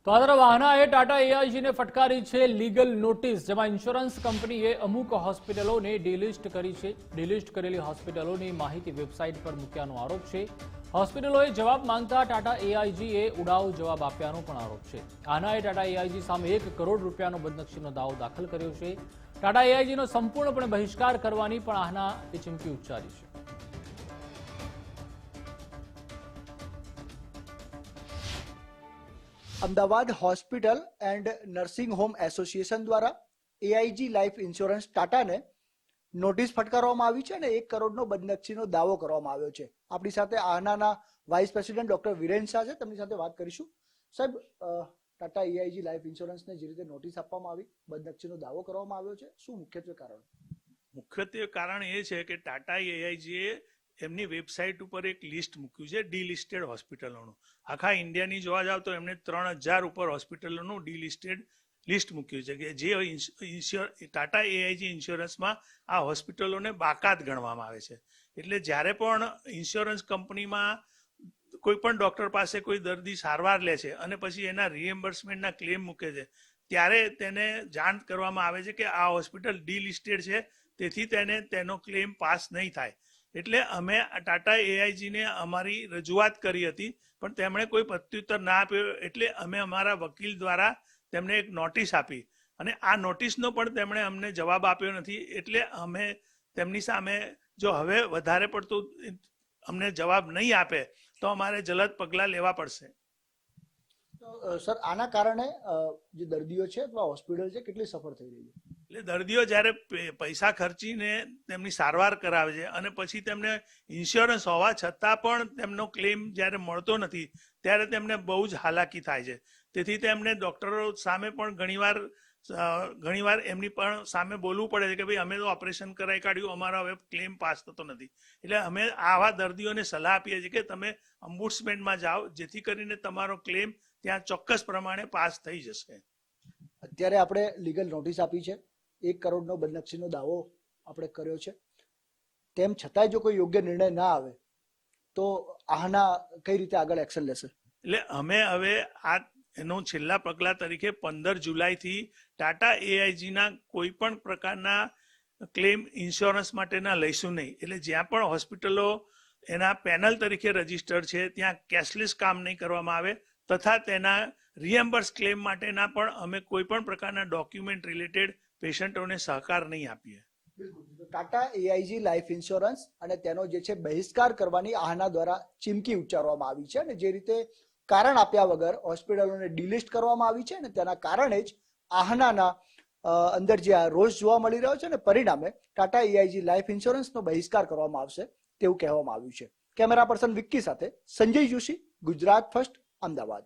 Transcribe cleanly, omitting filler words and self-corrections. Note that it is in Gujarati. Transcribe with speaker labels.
Speaker 1: તો આ તરફ આહનાએ ટાટા એઆઈજીને ફટકારી છે લીગલ નોટિસ, જેમાં ઇન્સ્યોરન્સ કંપનીએ અમુક હોસ્પિટલોને ડીલિસ્ટ કરી છે. ડીલિસ્ટ કરેલી હોસ્પિટલોની માહિતી વેબસાઇટ પર મૂક્યાનો આરોપ છે. હોસ્પિટલોએ જવાબ માંગતા ટાટા એઆઈજીએ ઉડાવ જવાબ આપ્યાનો પણ આરોપ છે. આહનાએ ટાટા એઆઈજી સામે ₹1 કરોડ બદનક્ષીનો દાવો દાખલ કર્યો છે. ટાટા એઆઈજીનો સંપૂર્ણપણે બહિષ્કાર કરવાની પણ આહનાએ ચીમકી ઉચ્ચારી છે.
Speaker 2: Ahmedabad hospital and nursing home association દ્વારા એઆઈજી લાઈફ ઇન્સ્યોરન્સ ટાટાને નોટિસ ફટકારવામાં આવી છે અને ₹1 કરોડનો બદનક્ષીનો દાવો કરવામાં આવ્યો છે. આપણી સાથે આહનાના vice president doctor Viren Shah છે, તેમની સાથે વાત કરીશું. સાહેબ, ટાટા એઆઈજી લાઈફ ઇન્સ્યોરન્સને જે રીતે નોટિસ આપવામાં આવી, બદનક્ષીનો દાવો કરવામાં આવ્યો છે, શું મુખ્યત્વે કારણ?
Speaker 3: મુખ્યત્વે કારણ એ છે કે ટાટા એઆઈજીએ એમની વેબસાઇટ ઉપર એક લિસ્ટ મૂક્યું છે ડીલિસ્ટેડ હોસ્પિટલોનું. આખા ઇન્ડિયાની જોવા જાવ તો એમને 3000 ઉપર હોસ્પિટલોનું ડીલિસ્ટેડ લિસ્ટ મૂક્યું છે કે જે ટાટા એઆઈજી ઇન્સ્યોરન્સમાં આ હોસ્પિટલોને બાકાત ગણવામાં આવે છે. એટલે જ્યારે પણ ઇન્સ્યોરન્સ કંપનીમાં કોઈ પણ ડૉક્ટર પાસે કોઈ દર્દી સારવાર લે છે અને પછી એના રિએમ્બર્સમેન્ટના ક્લેમ મૂકે છે, ત્યારે તેને જાણ કરવામાં આવે છે કે આ હોસ્પિટલ ડીલિસ્ટેડ છે, તેથી તેનો ક્લેમ પાસ નહીં થાય. એટલે અમે ટાટા એઆઈજીને અમારી રજૂઆત કરી હતી, પણ તેમણે કોઈ પ્રત્યુત્તર ના આપ્યો. એટલે અમે અમારા વકીલ દ્વારા તેમને એક નોટિસ આપી અને આ નોટિસનો પણ તેમણે અમને જવાબ આપ્યો નથી. એટલે અમે તેમની સામે જો હવે વધારે પડતું અમને જવાબ નહીં આપે તો અમારે જલદ પગલાં લેવા પડશે.
Speaker 2: સર, આના કારણે જે દર્દીઓ છે અથવા હોસ્પિટલ છે, કેટલી સફળ થઈ રહી છે?
Speaker 3: એટલે દર્દીઓ જ્યારે પૈસા ખર્ચીને તેમની સારવાર કરાવે છે અને પછી તેમને ઇન્સ્યોરન્સ હોવા છતાં પણ તેમનો ક્લેમ જ્યારે મળતો નથી, ત્યારે તેમને બહુ જ હાલાકી થાય છે. તેથી તેમને ડૉક્ટરો સામે પણ ઘણીવાર એમની પણ સામે બોલવું પડે છે કે ભાઈ અમે તો ઓપરેશન કરાવી કાઢ્યું, અમારો હવે ક્લેમ પાસ થતો નથી. એટલે અમે આવા દર્દીઓને સલાહ આપીએ છીએ કે તમે ઓમ્બુડ્સમેનમાં જાઓ, જેથી કરીને તમારો ક્લેમ ત્યાં ચોક્કસ પ્રમાણે પાસ થઈ જશે.
Speaker 2: અત્યારે આપણે લીગલ નોટિસ આપી છે, ₹1 કરોડનો બદનક્ષીનો દાવો આપણે કર્યો છે, તેમ છતાંય જો કોઈ યોગ્ય નિર્ણય ના આવે તો આના કઈ રીતે આગળ એક્શન લેશે?
Speaker 3: એટલે અમે હવે એનું છેલ્લા પગલા તરીકે 15 જુલાઈથી ટાટા એઆઈજીના કોઈ પણ પ્રકારના ક્લેમ ઇન્સ્યોરન્સ માટેના લઈશું નહીં. એટલે જ્યાં પણ હોસ્પિટલો એના પેનલ તરીકે રજીસ્ટર્ડ છે ત્યાં કેશલેસ કામ નહીં કરવામાં આવે, તથા તેના રિએમ્બર્સ ક્લેમ માટેના પણ અમે કોઈ પણ પ્રકારના ડોક્યુમેન્ટ રિલેટેડ પેશન્ટોને સહકાર નહીં આપીએ.
Speaker 2: ટાટા એઆઈજી લાઈફ ઇન્સ્યોરન્સ અને તેનો જે છે બહિષ્કાર કરવાની આહના દ્વારા ચીમકી ઉચ્ચારવામાં આવી છે અને જે રીતે કારણ આપ્યા વગર હોસ્પિટલોને ડિલિસ્ટ કરવામાં આવી છે અને તેના કારણે જ આહનાના અંદર જે આ રોષ જોવા મળી રહ્યો છે અને પરિણામે ટાટા એઆઈજી લાઈફ ઇન્સ્યોરન્સનો બહિષ્કાર કરવામાં આવશે તેવું કહેવામાં આવ્યું છે. કેમેરા પર્સન વિક્કી સાથે સંજય જોશી, ગુજરાત ફર્સ્ટ, અમદાવાદ.